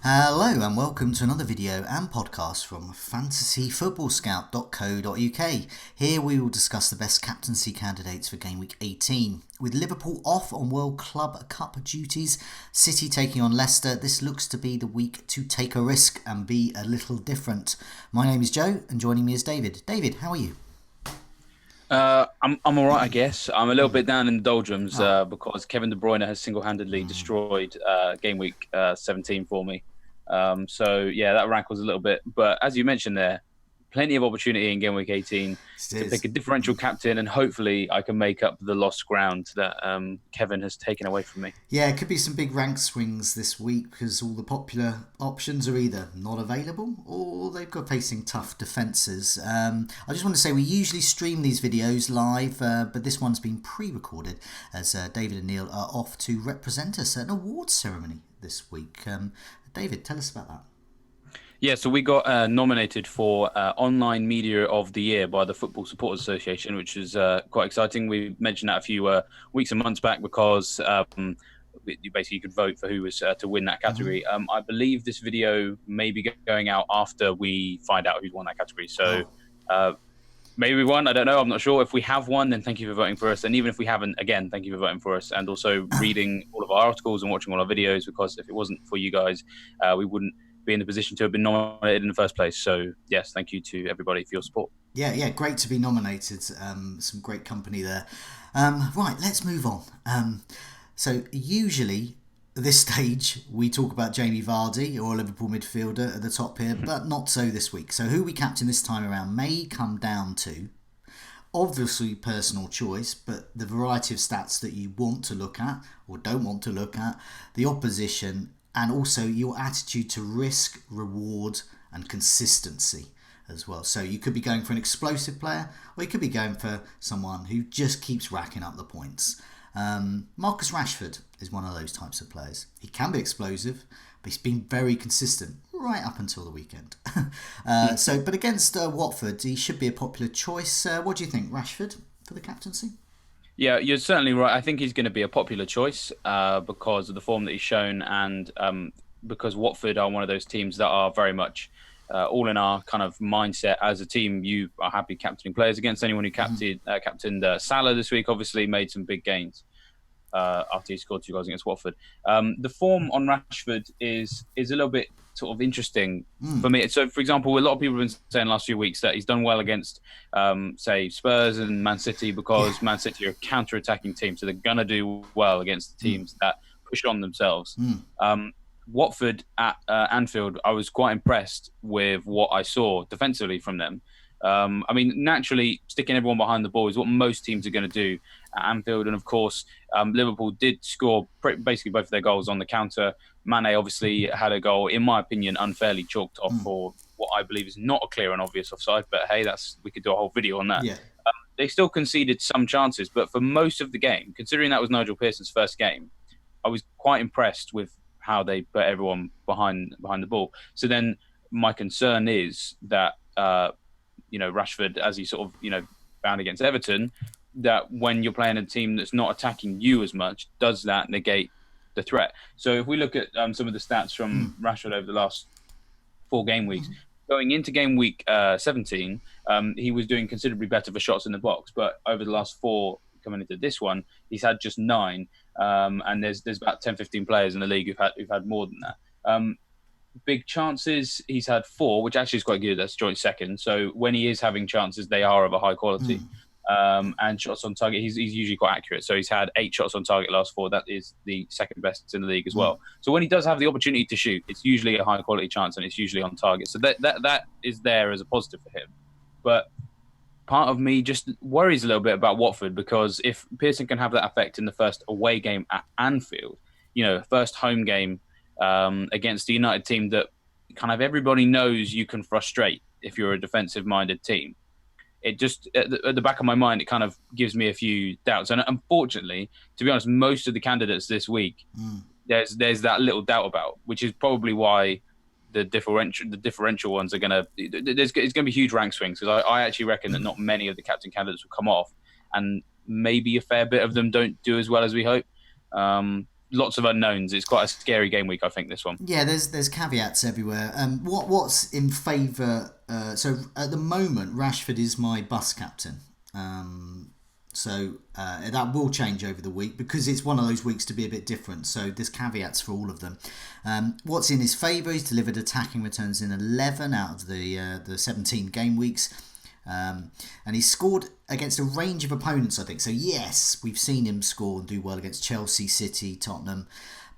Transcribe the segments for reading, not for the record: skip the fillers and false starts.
Hello and welcome to another video and podcast from fantasyfootballscout.co.uk. Here we will discuss the best captaincy candidates for game week 18. With Liverpool off on World Club Cup duties, City taking on Leicester, this looks to be the week to take a risk and be a little different. My name is Joe and joining me is David. David, how are you? I'm all right, I guess. I'm a little bit down in the doldrums because Kevin De Bruyne has single-handedly destroyed game week 17 for me. So yeah, that rankles a little bit. But as you mentioned there, plenty of opportunity in game week 18 to pick a differential captain, and hopefully I can make up the lost ground that Kevin has taken away from me. Yeah, it could be some big rank swings this week because all the popular options are either not available or they've got facing tough defences. I just want to say we usually stream these videos live, but this one's been pre-recorded as David and Neil are off to represent us at an awards ceremony this week. David, tell us about that. Yeah, so we got nominated for Online Media of the Year by the Football Supporters Association, which is quite exciting. We mentioned that a few weeks and months back because you basically could vote for who was to win that category. I believe this video may be going out after we find out who's won that category. So maybe we won. I don't know. I'm not sure. If we have won, then thank you for voting for us. And even if we haven't, again, thank you for voting for us and also reading all of our articles and watching all our videos, because if it wasn't for you guys, we wouldn't be in the position to have been nominated in the first place. So yes, thank you to everybody for your support. Yeah, great to be nominated. Some great company there. Right, let's move on. So usually at this stage we talk about Jamie Vardy or a Liverpool midfielder at the top here, but not so this week. So who we captain this time around may come down to obviously personal choice, but the variety of stats that you want to look at or don't want to look at, the opposition, and also your attitude to risk, reward, and consistency as well. So you could be going for an explosive player, or you could be going for someone who just keeps racking up the points. Marcus Rashford is one of those types of players. He can be explosive, but he's been very consistent right up until the weekend. But against Watford, he should be a popular choice. What do you think, Rashford, for the captaincy? Yeah, you're certainly right. I think he's going to be a popular choice because of the form that he's shown, and because Watford are one of those teams that are very much all in our kind of mindset as a team. You are happy captaining players against anyone who captained Salah this week. Obviously, made some big gains after he scored 2 goals against Watford. The form on Rashford is a little bit sort of interesting for me. So, for example, a lot of people have been saying last few weeks that he's done well against, say, Spurs and Man City because Man City are a counter-attacking team, so they're going to do well against the teams that push on themselves. Watford at Anfield, I was quite impressed with what I saw defensively from them. I mean, naturally, sticking everyone behind the ball is what most teams are going to do at Anfield. And of course, Liverpool did score basically both of their goals on the counter. Mane obviously had a goal, in my opinion, unfairly chalked off for what I believe is not a clear and obvious offside. But hey, we could do a whole video on that. Yeah. They still conceded some chances, but for most of the game, considering that was Nigel Pearson's first game, I was quite impressed with how they put everyone behind the ball. So then my concern is that Rashford, as he sort of found against Everton, that when you're playing a team that's not attacking you as much, does that negate the threat? So if we look at some of the stats from Rashford over the last 4 game weeks, going into game week 17, he was doing considerably better for shots in the box, but over the last 4 coming into this one, he's had just 9, and there's about 10-15 players in the league who've had more than that. Big chances, he's had 4, which actually is quite good. That's joint second. So when he is having chances, they are of a high quality. And shots on target, he's usually quite accurate. So he's had 8 shots on target last 4. That is the second best in the league as well. So when he does have the opportunity to shoot, it's usually a high quality chance and it's usually on target. So that is there as a positive for him. But part of me just worries a little bit about Watford, because if Pearson can have that effect in the first away game at Anfield, first home game against the United team that kind of everybody knows you can frustrate if you're a defensive-minded team. It just, at the back of my mind, it kind of gives me a few doubts. And unfortunately, to be honest, most of the candidates this week, there's that little doubt about, which is probably why the differential ones are going to... It's going to be huge rank swings, because I actually reckon that not many of the captain candidates will come off, and maybe a fair bit of them don't do as well as we hope. lots of unknowns. It's quite a scary game week, I think, this one. Yeah, there's caveats everywhere. What's in favour? So at the moment, Rashford is my bus captain. So that will change over the week because it's one of those weeks to be a bit different. So there's caveats for all of them. What's in his favour? He's delivered attacking returns in 11 out of the 17 game weeks. And he's scored against a range of opponents, I think. So yes, we've seen him score and do well against Chelsea, City, Tottenham.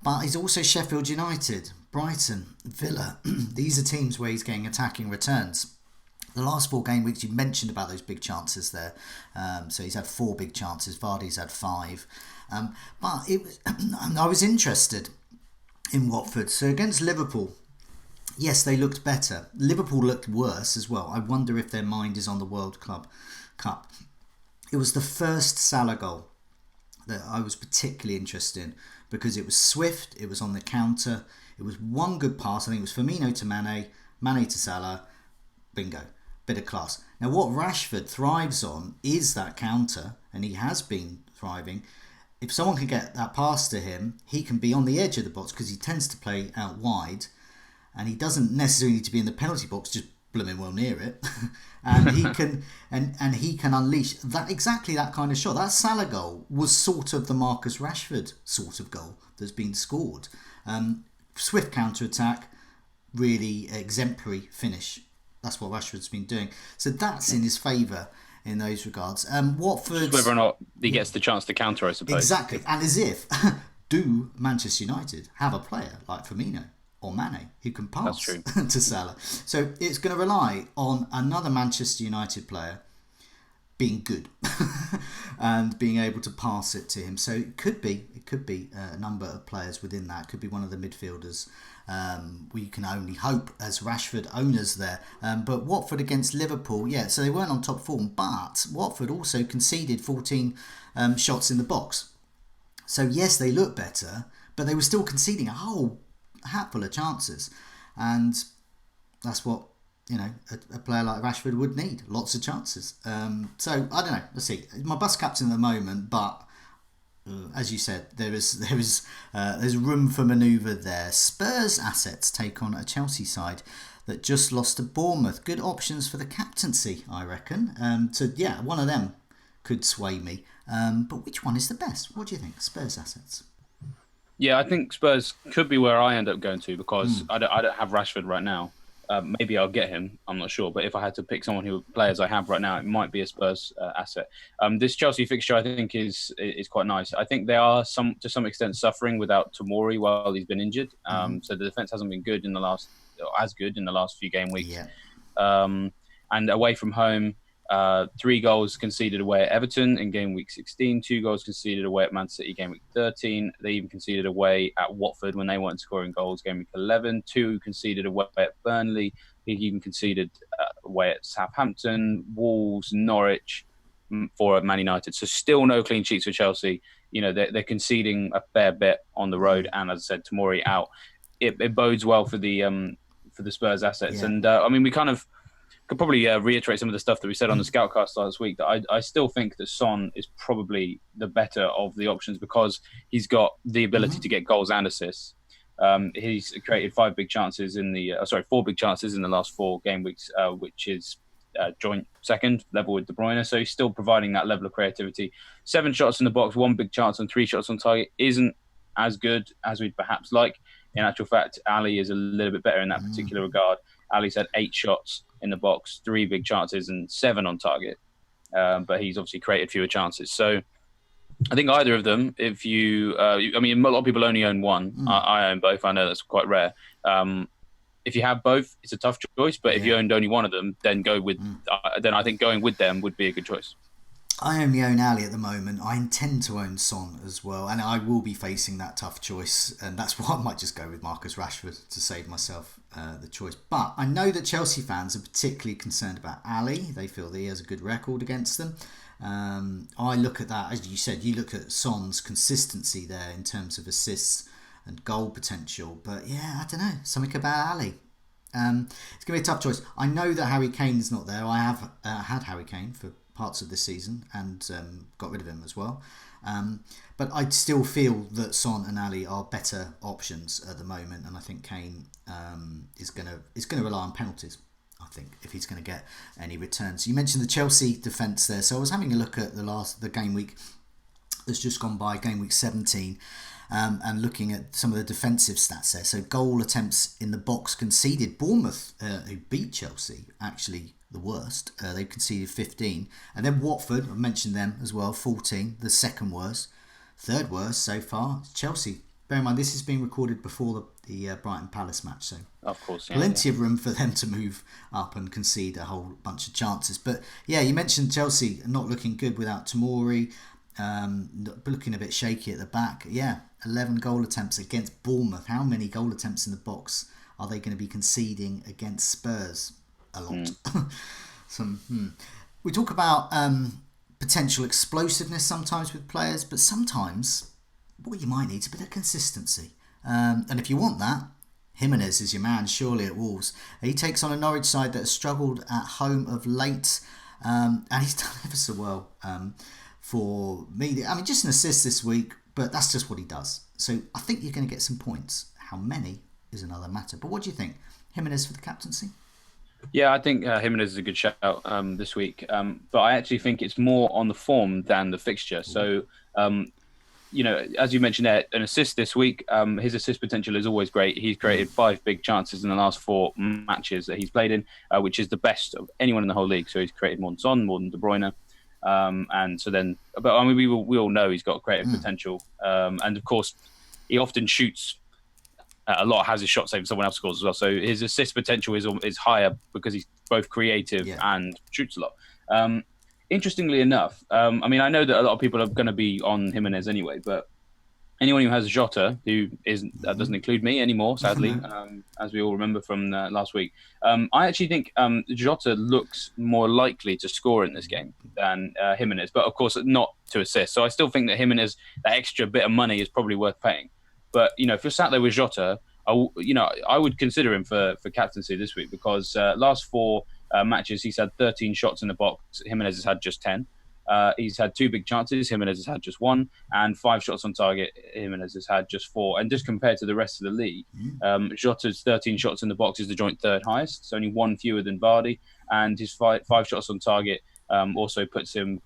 But he's also Sheffield United, Brighton, Villa. These are teams where he's getting attacking returns. The last 4 game weeks, you mentioned about those big chances there. So he's had 4 big chances. Vardy's had 5. But it was, I was interested in Watford. So against Liverpool, yes, they looked better. Liverpool looked worse as well. I wonder if their mind is on the World Club Cup. It was the first Salah goal that I was particularly interested in because it was swift, it was on the counter, it was one good pass. I think it was Firmino to Mane, Mane to Salah, bingo. Bit of class. Now, what Rashford thrives on is that counter, and he has been thriving. If someone can get that pass to him, he can be on the edge of the box because he tends to play out wide, and he doesn't necessarily need to be in the penalty box, just blooming well near it. And he can and he can unleash exactly that kind of shot. That Salah goal was sort of the Marcus Rashford sort of goal that's been scored. Swift counter attack, really exemplary finish. That's what Rashford's been doing. So that's in his favour in those regards. Watford, whether or not he gets the chance to counter, I suppose. Exactly. And as if, do Manchester United have a player like Firmino or Mane who can pass to Salah? So it's going to rely on another Manchester United player being good and being able to pass it to him. So it could be a number of players within that. It could be one of the midfielders. We can only hope as Rashford owners there. But Watford against Liverpool, yeah, so they weren't on top form, but Watford also conceded 14 shots in the box. So yes, they look better, but they were still conceding a whole hatful of chances. And that's what, you know, a player like Rashford would need. Lots of chances. So I don't know. Let's see. My bus captain at the moment, but as you said, there's room for manoeuvre there. Spurs assets take on a Chelsea side that just lost to Bournemouth. Good options for the captaincy, I reckon. So yeah, one of them could sway me. But which one is the best? What do you think? Spurs assets. Yeah, I think Spurs could be where I end up going to because I don't have Rashford right now. Maybe I'll get him. I'm not sure. But if I had to pick someone who players I have right now, it might be a Spurs asset. This Chelsea fixture, I think, is quite nice. I think they are to some extent suffering without Tomori while he's been injured. So the defense hasn't been good in the last few game weeks. Yeah. And away from home, 3 goals conceded away at Everton in game week 16, 2 goals conceded away at Man City game week 13. They even conceded away at Watford when they weren't scoring goals game week 11. 2 conceded away at Burnley. He even conceded away at Southampton, Wolves, Norwich, 4 at Man United. So still no clean sheets for Chelsea. You know, they're conceding a fair bit on the road, and as I said, Tomori out. It bodes well for the Spurs assets. Yeah. And I mean, we kind of could probably reiterate some of the stuff that we said on the Scoutcast last week, that I still think that Son is probably the better of the options because he's got the ability to get goals and assists. He's created 4 big chances in the last 4 game weeks, which is joint second, level with De Bruyne. So he's still providing that level of creativity. 7 shots in the box, 1 big chance and 3 shots on target isn't as good as we'd perhaps like. In actual fact, Ali is a little bit better in that particular regard. Ali's had 8 shots in the box, 3 big chances and 7 on target. But he's obviously created fewer chances. So I think either of them, if I mean, a lot of people only own one. I own both. I know that's quite rare. If you have both, it's a tough choice. But if you owned only one of them, then then I think going with them would be a good choice. I only own Ali at the moment. I intend to own Son as well, and I will be facing that tough choice, and that's why I might just go with Marcus Rashford to save myself the choice. But I know that Chelsea fans are particularly concerned about Ali. They feel that he has a good record against them. I look at that, as you said, you look at Son's consistency there in terms of assists and goal potential. But yeah, I don't know, something about Ali. It's going to be a tough choice. I know that Harry Kane is not there. I have had Harry Kane for parts of this season and got rid of him as well. But I still feel that Son and Ali are better options at the moment, and I think Kane is gonna rely on penalties. I think if he's going to get any returns. You mentioned the Chelsea defence there, so I was having a look at the game week that's just gone by, game week 17. And looking at some of the defensive stats there. So goal attempts in the box conceded. Bournemouth, who beat Chelsea, actually the worst. They conceded 15. And then Watford, I've mentioned them as well, 14, the second worst. Third worst so far, Chelsea. Bear in mind, this is being recorded before the Brighton Palace match, so of course, plenty of room for them to move up and concede a whole bunch of chances. But yeah, you mentioned Chelsea not looking good without Tomori. Looking a bit shaky at the back. Yeah, 11 goal attempts against Bournemouth. How many goal attempts in the box are they going to be conceding against Spurs? A lot. We talk about potential explosiveness sometimes with players, but sometimes what you might need is a bit of consistency. And if you want that, Jimenez is your man, surely, at Wolves. He takes on a Norwich side that has struggled at home of late, and he's done ever so well. For me, I mean, just an assist this week, but that's just what he does. So I think you're going to get some points. How many is another matter. But what do you think? Jimenez for the captaincy? Yeah, I think Jimenez is a good shout this week. But I actually think it's more on the form than the fixture. So, as you mentioned there, an assist this week, his assist potential is always great. He's created 5 big chances in the last 4 matches that he's played in, which is the best of anyone in the whole league. So he's created more than Son, more than De Bruyne. And so then, but I mean, we all know he's got creative potential. And of course, he often shoots a lot, has his shot saved, someone else scores as well. So his assist potential is higher because he's both creative and shoots a lot. Interestingly enough, I mean, I know that a lot of people are going to be on Jimenez anyway, but anyone who has Jota, that doesn't include me anymore, sadly, as we all remember from last week. I actually think Jota looks more likely to score in this game than Jimenez, but of course not to assist. So I still think that Jimenez, that extra bit of money, is probably worth paying. But if you're sat there with Jota, I would consider him for captaincy this week because last 4 matches he's had 13 shots in the box. Jimenez has had just 10. He's had 2 big chances. Jimenez has had just 1, and 5 shots on target. Jimenez has had just 4. And just compared to the rest of the league, Jota's 13 shots in the box is the joint 3rd highest. It's only 1 fewer than Vardy, and his 5 shots on target also puts him.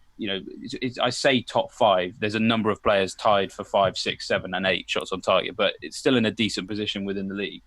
I say top 5. There's a number of players tied for 5, 6, 7, and 8 shots on target, but it's still in a decent position within the league.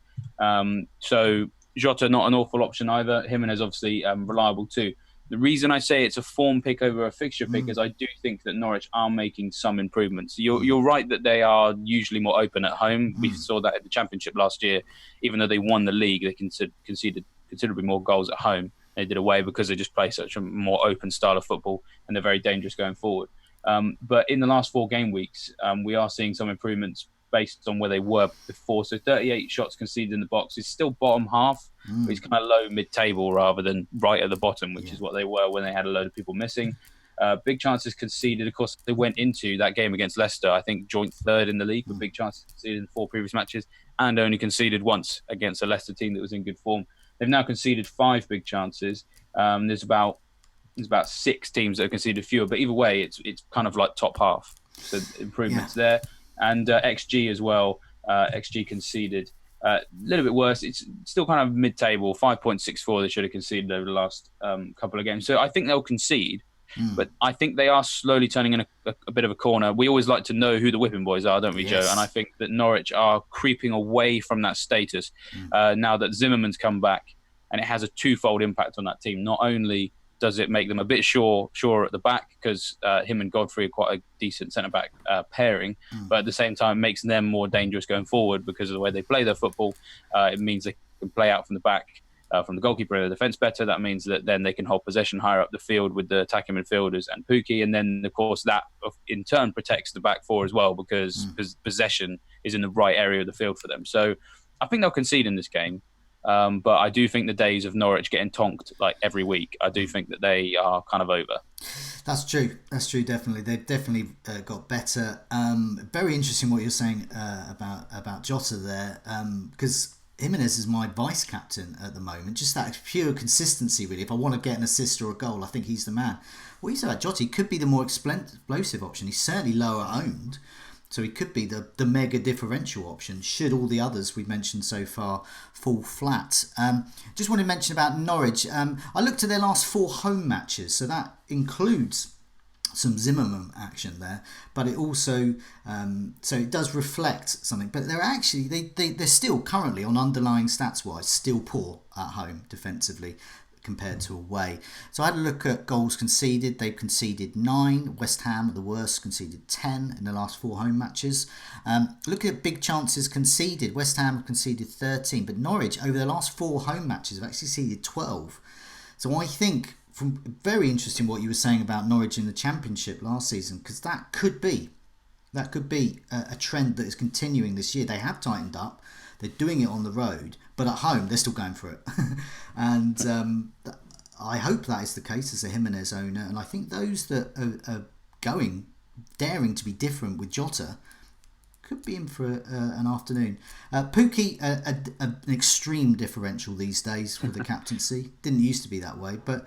So Jota not an awful option either. Jimenez obviously reliable too. The reason I say it's a form pick over a fixture pick is I do think that Norwich are making some improvements. You're right that they are usually more open at home. We saw that at the Championship last year. Even though they won the league, they conceded considerably more goals at home. They did away because they just play such a more open style of football and they're very dangerous going forward. But in the last 4 game weeks, we are seeing some improvements based on where they were before. So 38 shots conceded in the box is still bottom half. But it's kind of low mid-table rather than right at the bottom, which is what they were when they had a load of people missing. Big chances conceded. Of course, they went into that game against Leicester, I think, joint 3rd in the league with big chances conceded in 4 previous matches and only conceded once against a Leicester team that was in good form. They've now conceded 5 big chances. There's about 6 teams that have conceded fewer, but either way, it's kind of like top half. So improvements there. And XG as well. XG conceded a little bit worse. It's still kind of mid-table, 5.64 they should have conceded over the last couple of games. So I think they'll concede, but I think they are slowly turning in a bit of a corner. We always like to know who the whipping boys are, don't we, Joe? And I think that Norwich are creeping away from that status now that Zimmerman's come back, and it has a twofold impact on that team. Not only does it make them a bit sure at the back because him and Godfrey are quite a decent centre-back pairing, but at the same time makes them more dangerous going forward because of the way they play their football. It means they can play out from the back, from the goalkeeper and the defence better. That means that then they can hold possession higher up the field with the attacking midfielders and Pukki, and then, of course, that in turn protects the back 4 as well because possession is in the right area of the field for them. So I think they'll concede in this game. But I do think the days of Norwich getting tonked like every week, I do think that they are kind of over. That's true, definitely. They've definitely got better. Very interesting what you're saying about Jota there, because Jimenez is my vice captain at the moment. Just that pure consistency, really. If I want to get an assist or a goal, I think he's the man. What you said about Jota, he could be the more explosive option. He's certainly lower owned, so he could be the mega differential option. Should all the others we've mentioned so far fall flat? Just want to mention about Norwich. I looked at their last 4 home matches, so that includes some Zimmerman action there, but it also so it does reflect something. But they're actually they're still currently on underlying stats wise still poor at home defensively compared to away. So I had a look at goals conceded. They've conceded 9. West Ham are the worst, conceded 10 in the last 4 home matches. Looking at big chances conceded, West Ham have conceded 13, but Norwich over the last 4 home matches have actually conceded 12. So I think very interesting what you were saying about Norwich in the Championship last season, because that could be a trend that is continuing this year. They have tightened up, they're doing it on the road, but at home they're still going for it. And I hope that is the case as a Jimenez owner, and I think those that are daring to be different with Jota could be in for an afternoon. Pukki, an extreme differential these days for the captaincy. Didn't used to be that way, but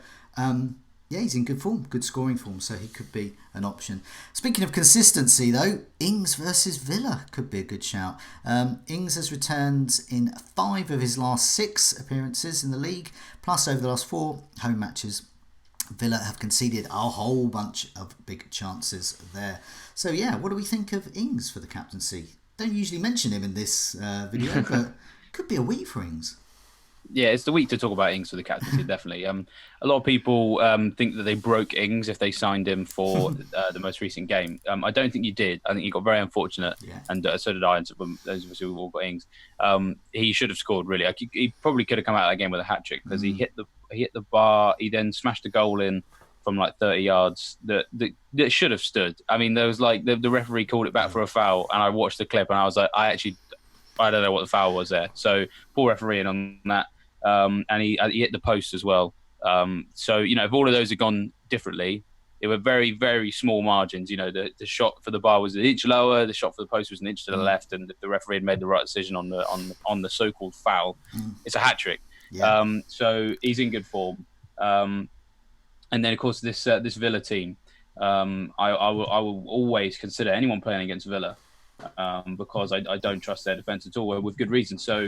yeah, he's in good form, good scoring form, so he could be an option. Speaking of consistency, though, Ings versus Villa could be a good shout. Ings has returned in 5 of his last 6 appearances in the league, plus over the last 4 home matches. Villa have conceded a whole bunch of big chances there. So yeah, what do we think of Ings for the captaincy? Don't usually mention him in this video, but could be a week for Ings. Yeah, it's the week to talk about Ings for the captaincy, definitely. A lot of people think that they broke Ings if they signed him for the most recent game. I don't think you did. I think you got very unfortunate, and so did I, and those of us who all got Ings. He should have scored, really. He probably could have come out of that game with a hat-trick, because he hit the bar, he then smashed a goal in from like 30 yards that should have stood. I mean, there was like, the referee called it back for a foul, and I watched the clip, and I was like, I don't know what the foul was there. So poor refereeing on that. And he hit the post as well. So, if all of those had gone differently, it were very, very small margins. The shot for the bar was an inch lower, the shot for the post was an inch to the left, and if the referee had made the right decision on the so-called foul, it's a hat-trick. Yeah. So he's in good form. And then, of course, this Villa team, I will always consider anyone playing against Villa, because I don't trust their defence at all, with good reason. So,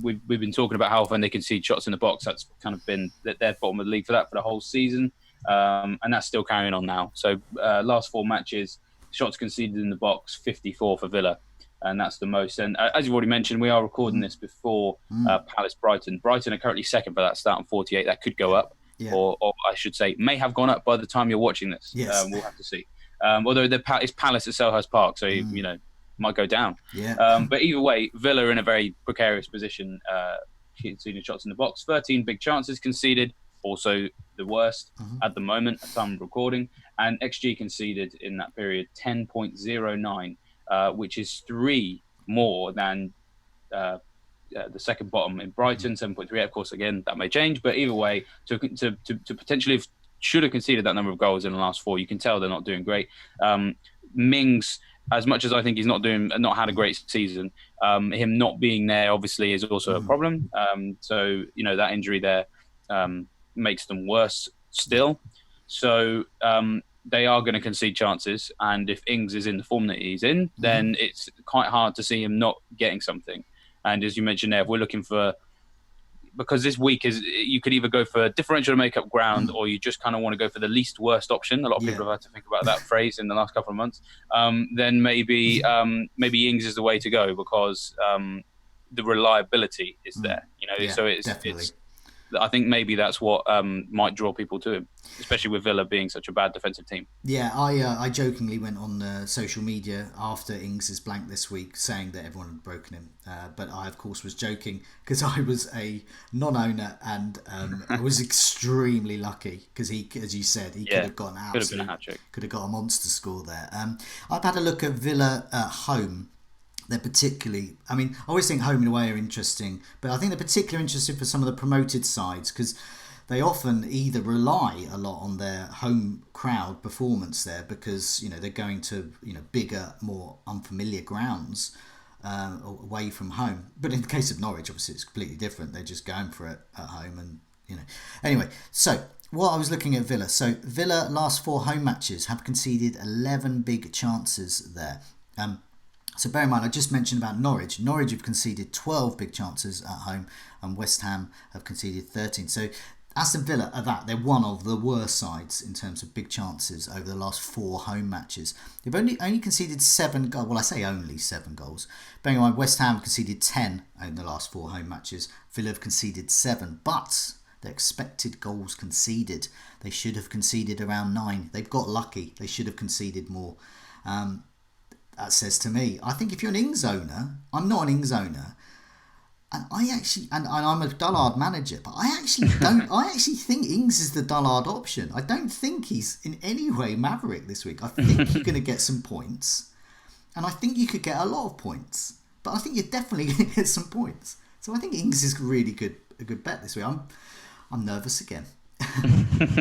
we've been talking about how often they concede shots in the box. That's kind of been their bottom of the league for the whole season, and that's still carrying on now. So last 4 matches, shots conceded in the box, 54 for Villa, and that's the most. And as you've already mentioned, we are recording this before Palace Brighton. Brighton are currently second for that start on 48. That could go up, or I should say may have gone up by the time you're watching this. Yes. We'll have to see. Although it's Palace at Selhurst Park, so might go down. But either way, Villa are in a very precarious position, conceding shots in the box. 13 big chances conceded, also the worst at the moment at time of recording. And XG conceded in that period 10.09, which is 3 more than the second bottom in Brighton, 7.3. Of course, again, that may change, but either way, to potentially should have conceded that number of goals in the last 4. You can tell they're not doing great. Mings, as much as I think he's not had a great season, him not being there obviously is also a problem. So that injury there makes them worse still. So they are going to concede chances, and if Ings is in the form that he's in, then it's quite hard to see him not getting something. And as you mentioned there, if we're looking for, because this week you could either go for differential to make up ground, or you just kind of want to go for the least worst option. A lot of people have had to think about that phrase in the last couple of months. Then maybe Ings is the way to go, because the reliability is there. So it's I think maybe that's what might draw people to him, especially with Villa being such a bad defensive team. Yeah, I jokingly went on social media after Ings' blank this week saying that everyone had broken him. But I, of course, was joking because I was a non-owner, and I was extremely lucky because he, as you said, he could have got an absolute, could have got a monster score there. I've had a look at Villa at home. They're particularly, I always think home and away are interesting, but I think they're particularly interesting for some of the promoted sides, because they often either rely a lot on their home crowd performance there, because they're going to bigger, more unfamiliar grounds, away from home. But in the case of Norwich, obviously it's completely different. They're just going for it at home, and Anyway, so what I was looking at Villa. So Villa last 4 home matches have conceded 11 big chances there. So bear in mind, I just mentioned about Norwich. Norwich have conceded 12 big chances at home, and West Ham have conceded 13. So Aston Villa are they're one of the worst sides in terms of big chances over the last 4 home matches. They've only conceded 7 goals. Well, I say only 7 goals. Bearing in mind, West Ham conceded 10 in the last 4 home matches. Villa have conceded 7, but their expected goals conceded, they should have conceded around 9. They've got lucky. They should have conceded more. That says to me, I think if you're an Ings owner, I'm not an Ings owner, and I'm a dullard manager, but I actually think Ings is the dullard option. I don't think he's in any way maverick this week. I think you're going to get some points, and I think you could get a lot of points, but I think you're definitely going to get some points. So I think Ings is a good bet this week. I'm nervous again.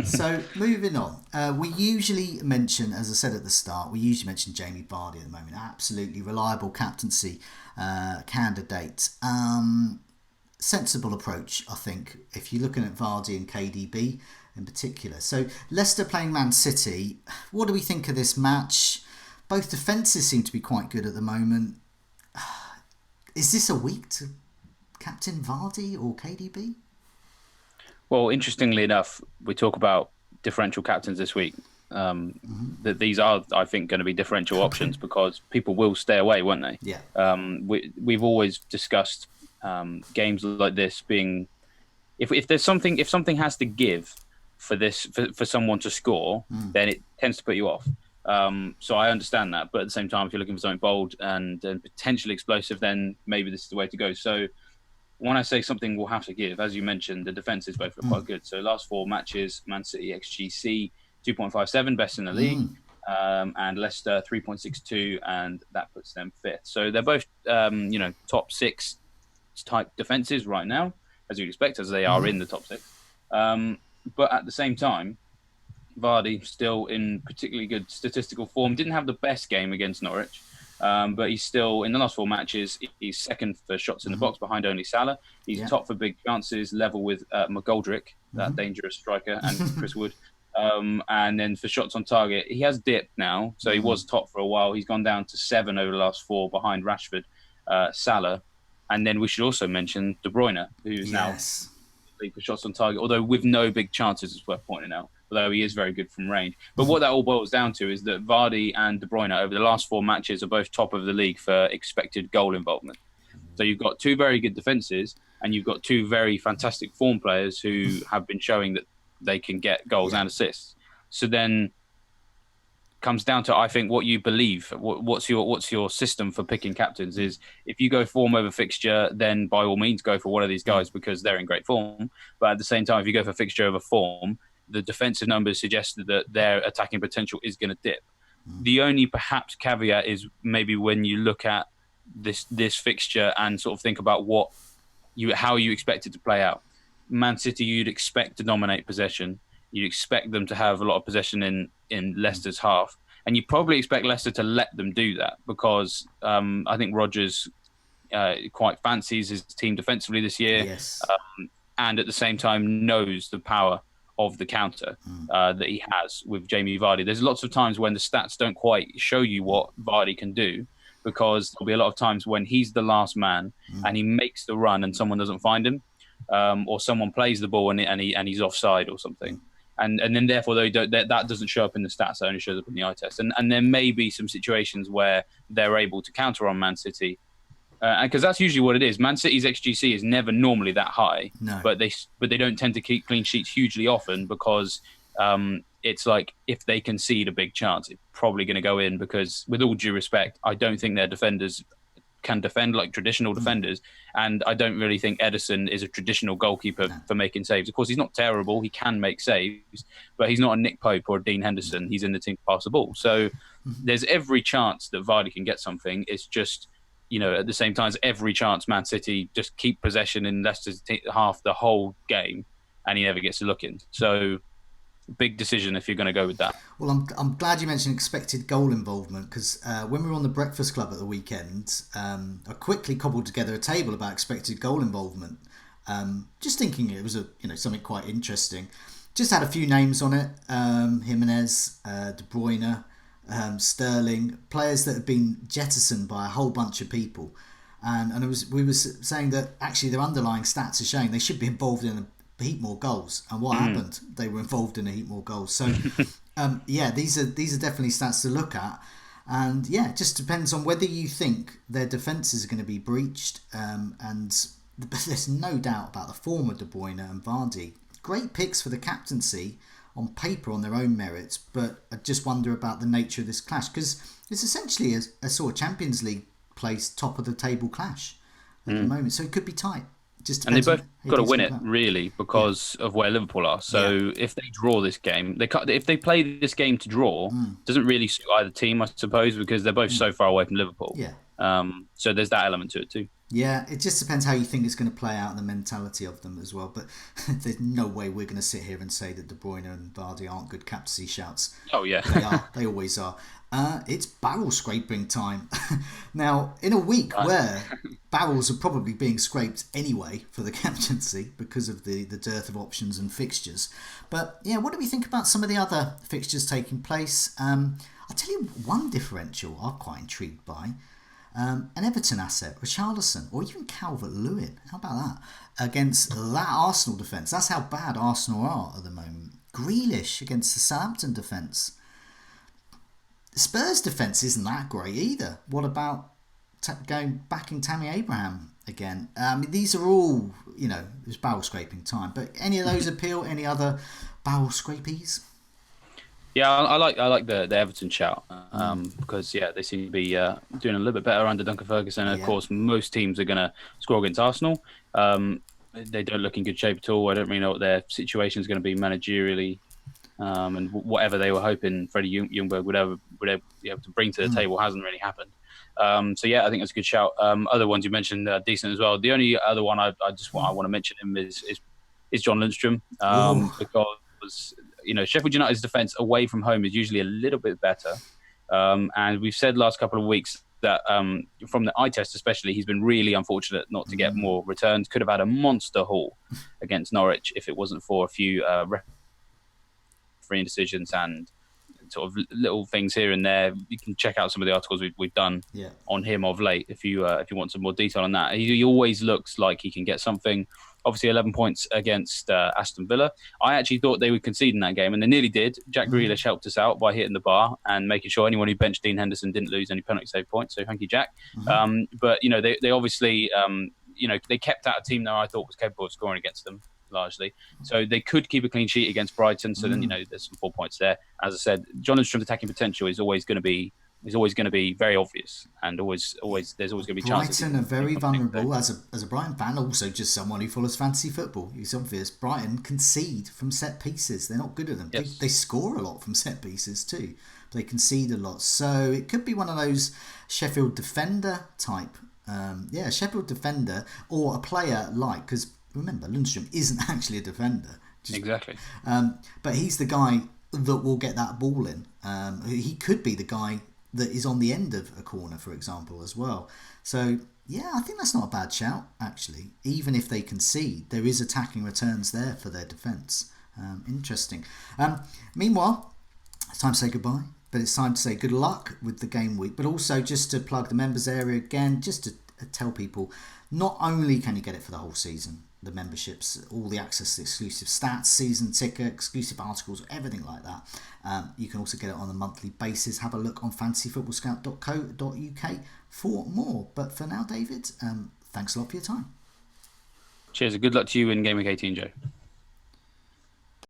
So moving on, we usually mention, as I said at the start, Jamie Vardy at the moment. Absolutely reliable captaincy candidate. Sensible approach, I think, if you're looking at Vardy and KDB in particular. So Leicester playing Man City. What do we think of this match? Both defences seem to be quite good at the moment. Is this a week to captain Vardy or KDB? Well, interestingly enough, we talk about differential captains this week. That these are, I think, going to be differential options because people will stay away, won't they? Yeah. We've always discussed games like this being, if something has to give for someone to score, then it tends to put you off. So I understand that, but at the same time, if you're looking for something bold and potentially explosive, then maybe this is the way to go. So when I say something will have to give, as you mentioned, the defences both look quite good. So last 4 matches, Man City XGC 2.57, best in the league, and Leicester 3.62, and that puts them 5th. So they're both, top 6 type defences right now, as you'd expect, as they are in the top 6. But at the same time, Vardy still in particularly good statistical form. Didn't have the best game against Norwich. But he's still, in the last 4 matches, he's second for shots in the box behind only Salah. He's top for big chances, level with McGoldrick, that dangerous striker, and Chris Wood. And then for shots on target, he has dipped now. So he was top for a while. He's gone down to 7 over the last 4 behind Rashford, Salah. And then we should also mention De Bruyne, who's now for shots on target, although with no big chances, it's worth pointing out. Although he is very good from range. But what that all boils down to is that Vardy and De Bruyne over the last 4 matches are both top of the league for expected goal involvement. So you've got 2 very good defences and you've got 2 very fantastic form players who have been showing that they can get goals and assists. So then comes down to, I think, what you believe. What's your system for picking captains is if you go form over fixture, then by all means go for one of these guys because they're in great form. But at the same time, if you go for fixture over form, the defensive numbers suggest that their attacking potential is going to dip. The only perhaps caveat is maybe when you look at this fixture and sort of think about how you expect it to play out. Man City, you'd expect to dominate possession. You'd expect them to have a lot of possession in Leicester's half. And you probably expect Leicester to let them do that because I think Rodgers quite fancies his team defensively this year. Yes. And at the same time knows the power of the counter that he has with Jamie Vardy. There's lots of times when the stats don't quite show you what Vardy can do because there'll be a lot of times when he's the last man and he makes the run and someone doesn't find him or someone plays the ball and he's offside or something. And then therefore that doesn't show up in the stats, it only shows up in the eye test. And there may be some situations where they're able to counter on Man City. Because that's usually what it is. Man City's XGC is never normally that high, but they don't tend to keep clean sheets hugely often because it's like if they concede a big chance, it's probably going to go in because, with all due respect, I don't think their defenders can defend like traditional defenders, and I don't really think Ederson is a traditional goalkeeper for making saves. Of course, he's not terrible; he can make saves, but he's not a Nick Pope or a Dean Henderson. He's in the team to pass the ball, so there's every chance that Vardy can get something. It's just, at the same time, every chance Man City just keep possession in Leicester's half the whole game, and he never gets to look in. So big decision if you're going to go with that. Well, I'm glad you mentioned expected goal involvement because when we were on the Breakfast Club at the weekend, I quickly cobbled together a table about expected goal involvement. Just thinking it was something quite interesting. Just had a few names on it: Jimenez, De Bruyne, Sterling, players that have been jettisoned by a whole bunch of people, and we were saying that actually their underlying stats are showing they should be involved in a heap more goals. And what happened? They were involved in a heap more goals. So these are definitely stats to look at. And yeah, it just depends on whether you think their defences are going to be breached. And there's no doubt about the form of De Bruyne and Vardy. Great picks for the captaincy on paper on their own merits, but I just wonder about the nature of this clash because it's essentially a sort of Champions League place, top of the table clash at the moment. So it could be tight. And they both got to win it, really, because of where Liverpool are. So if they draw this game, if they play this game to draw, doesn't really suit either team, I suppose, because they're both so far away from Liverpool. Yeah. So there's that element to it too. Yeah, it just depends how you think it's going to play out and the mentality of them as well. But there's no way we're going to sit here and say that De Bruyne and Vardy aren't good captaincy shouts. Oh, yeah. They are. They always are. It's barrel scraping time. Now, in a week where barrels are probably being scraped anyway for the captaincy because of the dearth of options and fixtures. But yeah, what do we think about some of the other fixtures taking place? I'll tell you one differential I'm quite intrigued by. An Everton asset, Richarlison, or even Calvert-Lewin. How about that? Against that Arsenal defence. That's how bad Arsenal are at the moment. Grealish against the Southampton defence. The Spurs defence isn't that great either. What about backing Tammy Abraham again? These are all, it's barrel scraping time. But any of those appeal? Any other barrel scrapies? Yeah, I like the Everton shout because they seem to be doing a little bit better under Duncan Ferguson. And of course, most teams are going to score against Arsenal. They don't look in good shape at all. I don't really know what their situation is going to be managerially, and whatever they were hoping Freddie Ljungberg would be able to bring to the table hasn't really happened. I think that's a good shout. Other ones you mentioned decent as well. The only other one I want to mention him is John Lundstrom because. Sheffield United's defence away from home is usually a little bit better. And we've said last couple of weeks that from the eye test especially, he's been really unfortunate not to get more returns. Could have had a monster haul against Norwich if it wasn't for a few refereeing decisions and sort of little things here and there. You can check out some of the articles we've done on him of late if you want some more detail on that. He always looks like he can get something. Obviously, 11 points against Aston Villa. I actually thought they would concede in that game, and they nearly did. Jack Grealish helped us out by hitting the bar and making sure anyone who benched Dean Henderson didn't lose any penalty save points. So thank you, Jack. But they obviously they kept out a team that I thought was capable of scoring against them largely. So they could keep a clean sheet against Brighton. So then there's some 4 points there. As I said, John Lundstrom's attacking potential is always going to be very obvious, and always there's always going to be chances. Brighton are very vulnerable. As a Brighton fan, also just someone who follows fantasy football, it's obvious. Brighton concede from set pieces. They're not good at them. Yes. They score a lot from set pieces too. They concede a lot. So it could be one of those Sheffield defender type. Sheffield defender or a player because remember Lundstrom isn't actually a defender. Exactly. But he's the guy that will get that ball in. He could be the guy that is on the end of a corner, for example, as well. So, I think that's not a bad shout, actually. Even if they concede, there is attacking returns there for their defence. Interesting. Meanwhile, it's time to say goodbye, but it's time to say good luck with the game week, but also just to plug the members area again, just to tell people, not only can you get it for the whole season, the memberships, all the access to exclusive stats, season ticket, exclusive articles, everything like that. You can also get it on a monthly basis. Have a look on fantasyfootballscout.co.uk for more. But for now, David, thanks a lot for your time. Cheers, and good luck to you in Game Week 18, Joe.